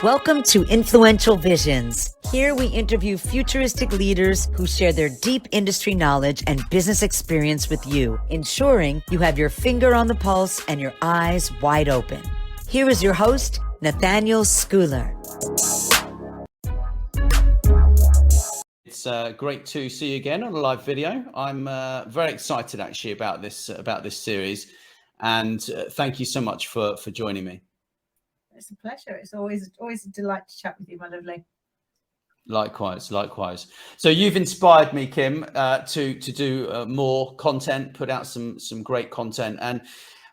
Welcome to Influential Visions. Here we interview futuristic leaders who share their deep industry knowledge and business experience with you, ensuring you have your finger on the pulse and your eyes wide open. Here is your host, Nathaniel Schooler. It's great to see you again on a live video. I'm very excited actually about this series, and thank you so much for joining me. It's a pleasure. It's always a delight to chat with you, my lovely. Likewise. So you've inspired me, Kim, to do more content, put out some great content. And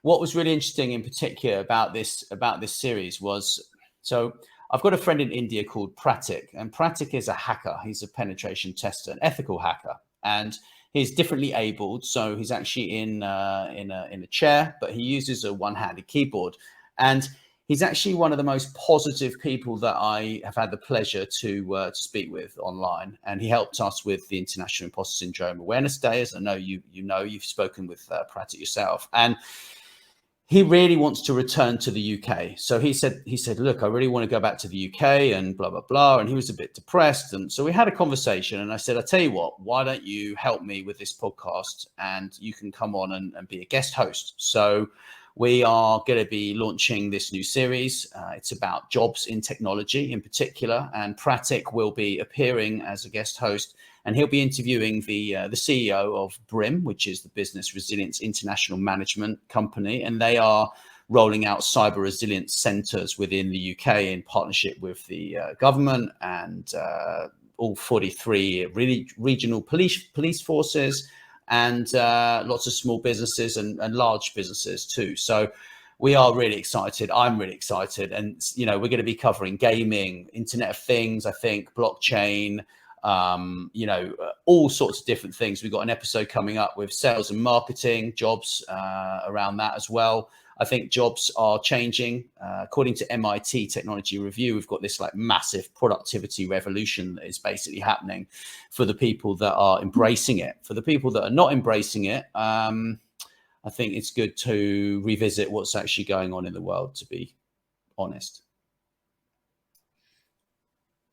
what was really interesting in particular about this series was, so I've got a friend in India called Pratik, and Pratik is a hacker. He's a penetration tester, an ethical hacker, and he's differently abled. So he's actually in a chair, but he uses a one-handed keyboard, and he's actually one of the most positive people that I have had the pleasure to speak with online. And he helped us with the International Imposter Syndrome Awareness Day, as I know you've spoken with Pratik yourself. And he really wants to return to the UK. So he said, look, I really want to go back to the UK and blah, blah, blah. And he was a bit depressed. And so we had a conversation, and I said, I tell you what, why don't you help me with this podcast, and you can come on and be a guest host. So we are going to be launching this new series. It's about jobs in technology in particular, and Pratik will be appearing as a guest host, and he'll be interviewing the CEO of BRIM, which is the Business Resilience International Management Company, and they are rolling out cyber resilience centres within the UK in partnership with the government and all 43 regional police forces, and lots of small businesses and large businesses too. So we are really excited. I'm really excited. And, we're going to be covering gaming, Internet of Things, I think, blockchain, all sorts of different things. We've got an episode coming up with sales and marketing, jobs around that as well. I think jobs are changing. According to MIT Technology Review, we've got this massive productivity revolution that is basically happening for the people that are embracing it. For the people that are not embracing it, I think it's good to revisit what's actually going on in the world, to be honest.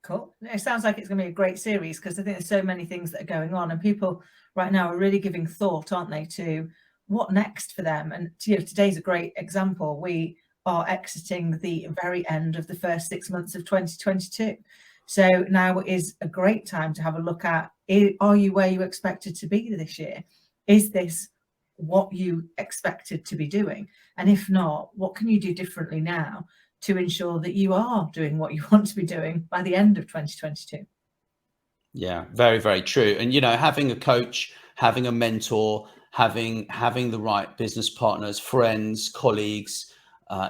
Cool. It sounds like it's going to be a great series, because I think there's so many things that are going on, and people right now are really giving thought, aren't they, to what next for them. And today's a great example. We are exiting the very end of the first 6 months of 2022. So now is a great time to have a look at, are you where you expected to be this year? Is this what you expected to be doing? And if not, what can you do differently now to ensure that you are doing what you want to be doing by the end of 2022? Yeah, very, very true. And, having a coach, having a mentor, having the right business partners, friends, colleagues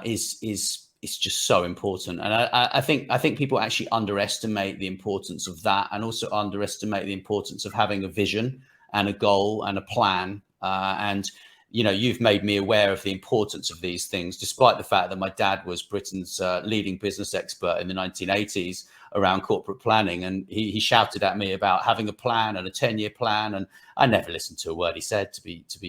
is just so important. And I think people actually underestimate the importance of that, and also underestimate the importance of having a vision and a goal and a plan. And you've made me aware of the importance of these things, despite the fact that my dad was Britain's leading business expert in the 1980s around corporate planning. And he shouted at me about having a plan and a 10-year plan. And I never listened to a word he said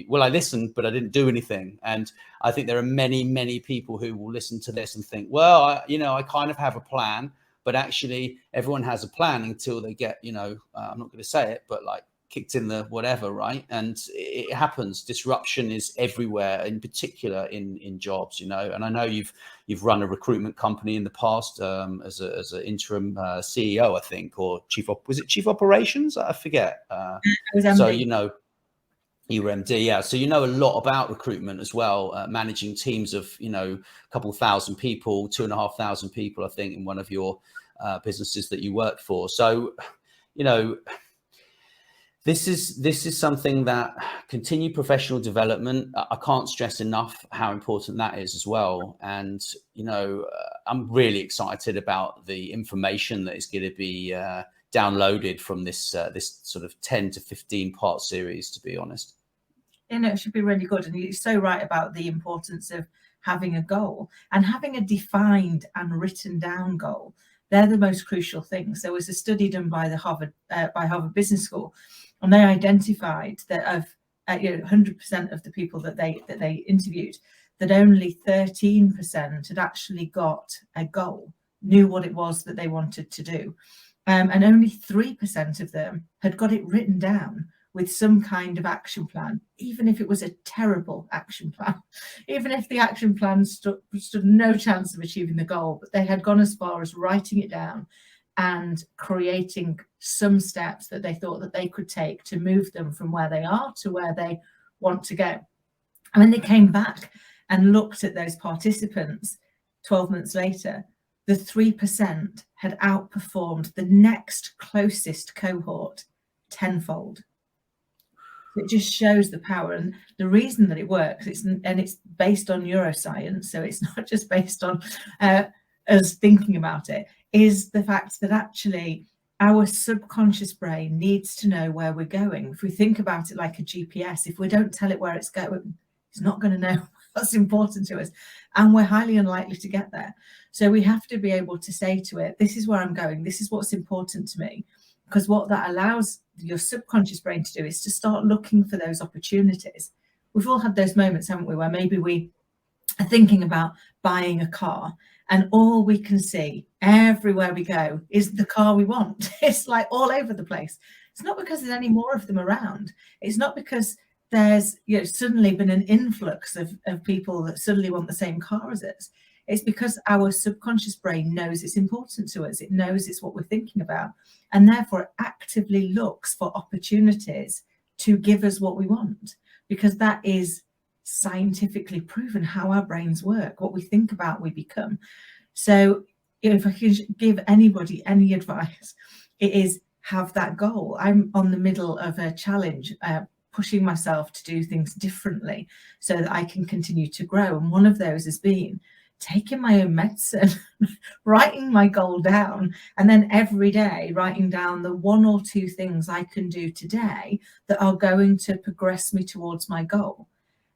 well, I listened, but I didn't do anything. And I think there are many, many people who will listen to this and think, well, I kind of have a plan, but actually everyone has a plan until they get, I'm not going to say it, but kicked in the whatever, right? And it happens. Disruption is everywhere, in particular in jobs, and I know you've run a recruitment company in the past as an interim CEO, I think, or chief operations? I forget. So you were MD, yeah. So a lot about recruitment as well, managing teams of a couple thousand people, 2,500 people, I think, in one of your businesses that you work for. So This is something that continued professional development, I can't stress enough how important that is as well. And, I'm really excited about the information that is going to be downloaded from this sort of 10 to 15 part series, to be honest. It should be really good. And you're so right about the importance of having a goal and having a defined and written down goal. They're the most crucial things. There was a study done by Harvard Business School, and they identified that of 100% of the people that they interviewed, that only 13% had actually got a goal knew what it was that they wanted to do. And only 3% of them had got it written down with some kind of action plan, even if it was a terrible action plan, even if the action plan stood no chance of achieving the goal, but they had gone as far as writing it down and creating some steps that they thought that they could take to move them from where they are to where they want to go. And when they came back and looked at those participants 12 months later, the 3% had outperformed the next closest cohort tenfold. It just shows the power, and the reason that it works, it's based on neuroscience, so it's not just based on us thinking about it, is the fact that actually our subconscious brain needs to know where we're going. If we think about it like a GPS, if we don't tell it where it's going, it's not going to know what's important to us, and we're highly unlikely to get there. So we have to be able to say to it, this is where I'm going, this is what's important to me, because what that allows your subconscious brain to do is to start looking for those opportunities. We've all had those moments, haven't we, where maybe we are thinking about buying a car and all we can see everywhere we go is the car we want. It's like all over the place. It's not because there's any more of them around. It's not because there's suddenly been an influx of people that suddenly want the same car as us. It's because our subconscious brain knows it's important to us. It knows it's what we're thinking about, and therefore it actively looks for opportunities to give us what we want, because that is scientifically proven how our brains work. What we think about, we become. So if I can give anybody any advice, it is have that goal. I'm on the middle of a challenge, pushing myself to do things differently so that I can continue to grow. And one of those has been taking my own medicine, writing my goal down, and then every day writing down the 1 or 2 things I can do today that are going to progress me towards my goal.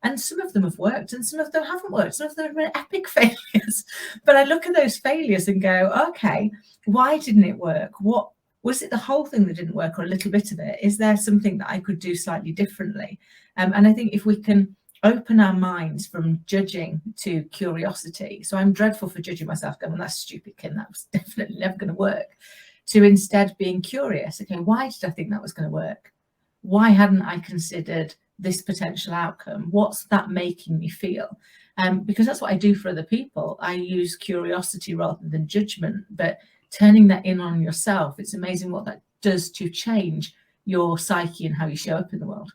And some of them have worked and some of them haven't worked. Some of them have been epic failures. But I look at those failures and go, okay, why didn't it work? What was it, the whole thing that didn't work or a little bit of it? Is there something that I could do slightly differently? And I think if we can open our minds from judging to curiosity. So I'm dreadful for judging myself, going, well, that's stupid, Kim, that was definitely never going to work. To instead being curious, okay, why did I think that was going to work? Why hadn't I considered this potential outcome? What's that making me feel? Because that's what I do for other people. I use curiosity rather than judgment, but turning that in on yourself, it's amazing what that does to change your psyche and how you show up in the world.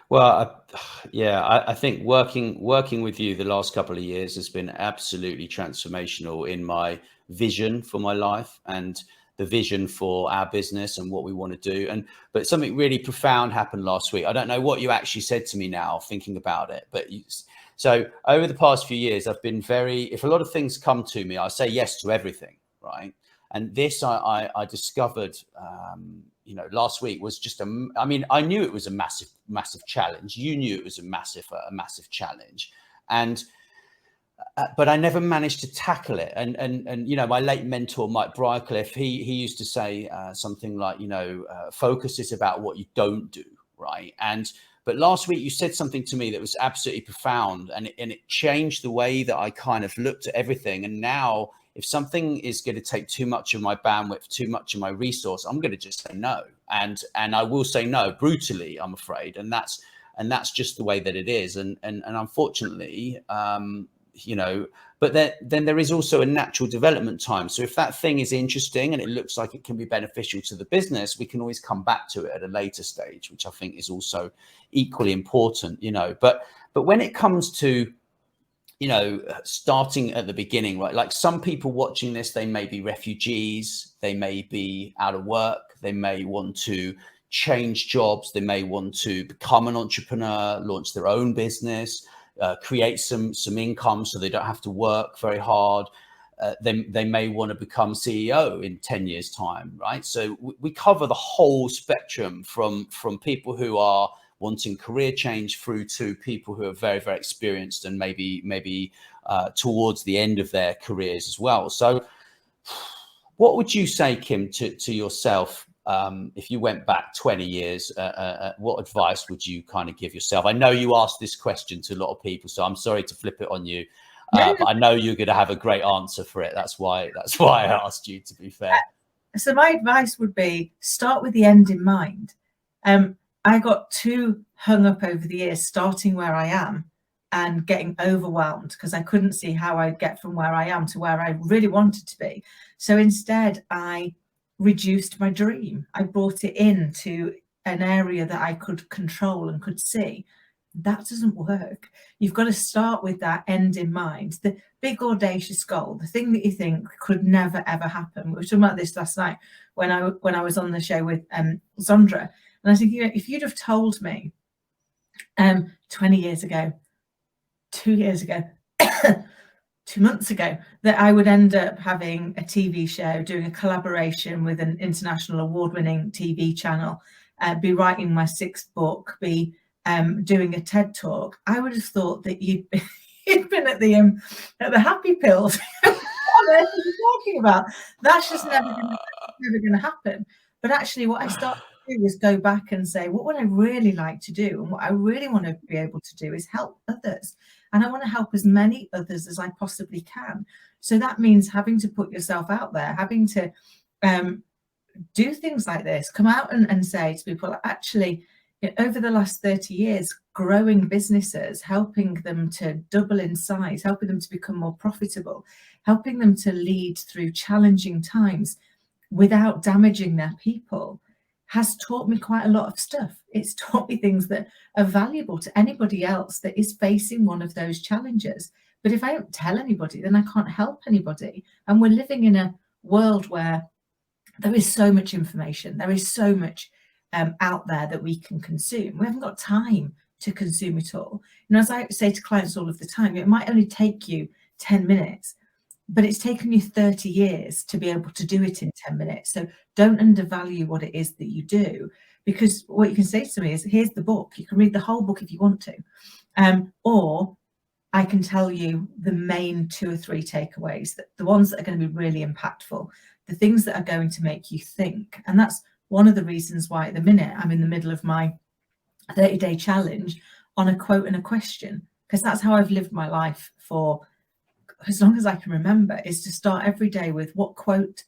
Well, I think working with you the last couple of years has been absolutely transformational in my vision for my life and the vision for our business and what we want to do. But something really profound happened last week. I don't know what you actually said to me now, thinking about it, but so over the past few years, I've been if a lot of things come to me, I say yes to everything, right? And this I discovered, last week was just I knew it was a massive challenge. You knew it was a massive challenge, but I never managed to tackle it. And my late mentor, Mike Briarcliffe, he used to say something like, focus is about what you don't do, right? But last week you said something to me that was absolutely profound, and it changed the way that I kind of looked at everything. And now, if something is going to take too much of my bandwidth, too much of my resource, I'm going to just say no. And I will say no brutally, I'm afraid. And that's just the way that it is. And unfortunately, but then there is also a natural development time. So if that thing is interesting and it looks like it can be beneficial to the business, we can always come back to it at a later stage, which I think is also equally important, But when it comes to starting at the beginning, right? Like some people watching this, they may be refugees, they may be out of work, they may want to change jobs, they may want to become an entrepreneur, launch their own business, create some income so they don't have to work very hard. They may want to become CEO in 10 years time, right? So we cover the whole spectrum from people who are wanting career change through to people who are very, very experienced and maybe towards the end of their careers as well. So what would you say, Kim, to yourself if you went back 20 years? What advice would you kind of give yourself? I know you asked this question to a lot of people, so I'm sorry to flip it on you. But I know you're going to have a great answer for it. That's why I asked you, to be fair. So my advice would be start with the end in mind. I got too hung up over the years, starting where I am and getting overwhelmed because I couldn't see how I'd get from where I am to where I really wanted to be. So instead, I reduced my dream. I brought it into an area that I could control and could see. That doesn't work. You've got to start with that end in mind. The big audacious goal, the thing that you think could never ever happen. We were talking about this last night when I was on the show with Zondra, and I think, if you'd have told me 20 years ago, 2 years ago, 2 months ago, that I would end up having a TV show, doing a collaboration with an international award-winning TV channel, be writing my 6th book, be doing a TED talk, I would have thought that you'd been at the happy pills. What on earth are you talking about? That's just never going to happen. But actually, what I started to do is go back and say, what would I really like to do? And what I really want to be able to do is help others. And I want to help as many others as I possibly can. So that means having to put yourself out there, having to do things like this, come out and say to people, actually, over the last 30 years, growing businesses, helping them to double in size, helping them to become more profitable, helping them to lead through challenging times without damaging their people, has taught me quite a lot of stuff. It's taught me things that are valuable to anybody else that is facing one of those challenges. But if I don't tell anybody, then I can't help anybody. And we're living in a world where there is so much information, there is so much out there that we can consume. We haven't got time to consume it all. As I say to clients all of the time, it might only take you 10 minutes, but it's taken you 30 years to be able to do it in 10 minutes. So don't undervalue what it is that you do, because what you can say to me is, here's the book. You can read the whole book if you want to. Or I can tell you the main 2 or 3 takeaways, the ones that are going to be really impactful, the things that are going to make you think. And that's one of the reasons why at the minute I'm in the middle of my 30-day challenge on a quote and a question, because that's how I've lived my life for as long as I can remember, is to start every day with what quote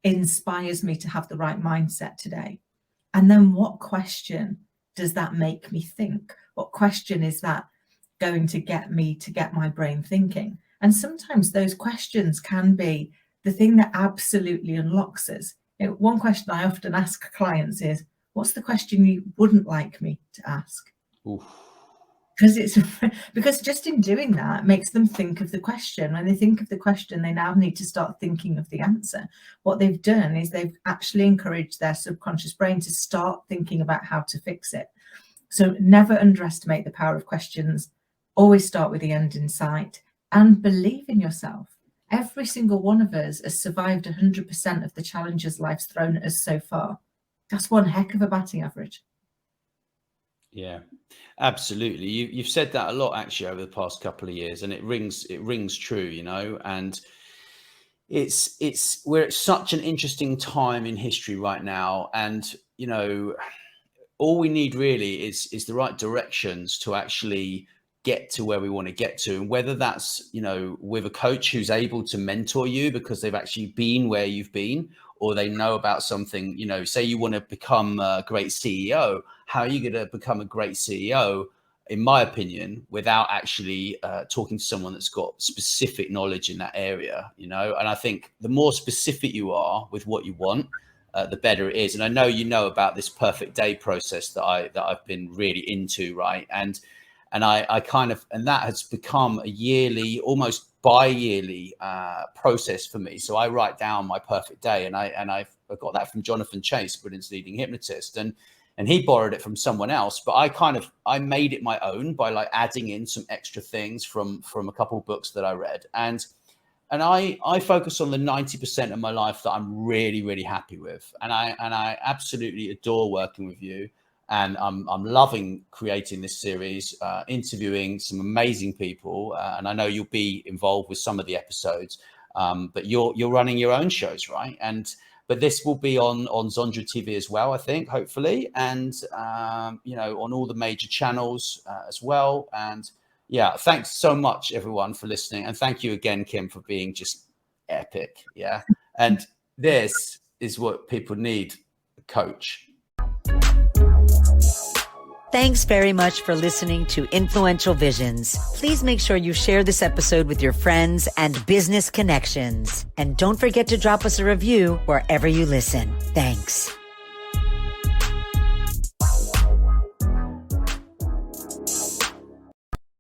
inspires me to have the right mindset today. And then what question does that make me think? What question is that going to get me to get my brain thinking? And sometimes those questions can be the thing that absolutely unlocks us. One question I often ask clients is, what's the question you wouldn't like me to ask? Oof. Because just in doing that makes them think of the question. When they think of the question, they now need to start thinking of the answer. What they've done is they've actually encouraged their subconscious brain to start thinking about how to fix it. So never underestimate the power of questions. Always start with the end in sight and believe in yourself. Every single one of us has survived 100% of the challenges life's thrown at us so far. That's one heck of a batting average. Yeah, absolutely. You've said that a lot actually over the past couple of years, and it rings true, and we're at such an interesting time in history right now. And, all we need really is the right directions to actually get to where we want to get to. And whether that's, with a coach who's able to mentor you because they've actually been where you've been, or they know about something, say you want to become a great CEO, how are you going to become a great CEO, in my opinion, without actually talking to someone that's got specific knowledge in that area, And I think the more specific you are with what you want, the better it is. And I know about this perfect day process that I've been really into, right? And I kind of, and that has become a yearly, almost bi-yearly process for me. So I write down my perfect day, and I got that from Jonathan Chase, Britain's leading hypnotist, and he borrowed it from someone else, but I made it my own by like adding in some extra things from a couple of books that I read, and I focus on the 90% of my life that I'm really, really happy with, and I absolutely adore working with you. And I'm loving creating this series, interviewing some amazing people. And I know you'll be involved with some of the episodes, but you're running your own shows, right? But this will be on Zondra TV as well, I think, hopefully. And, on all the major channels as well. And Yeah. Thanks so much, everyone, for listening. And thank you again, Kim, for being just epic. Yeah. And this is what people need, a coach. Thanks very much for listening to Influential Visions. Please make sure you share this episode with your friends and business connections. And don't forget to drop us a review wherever you listen. Thanks.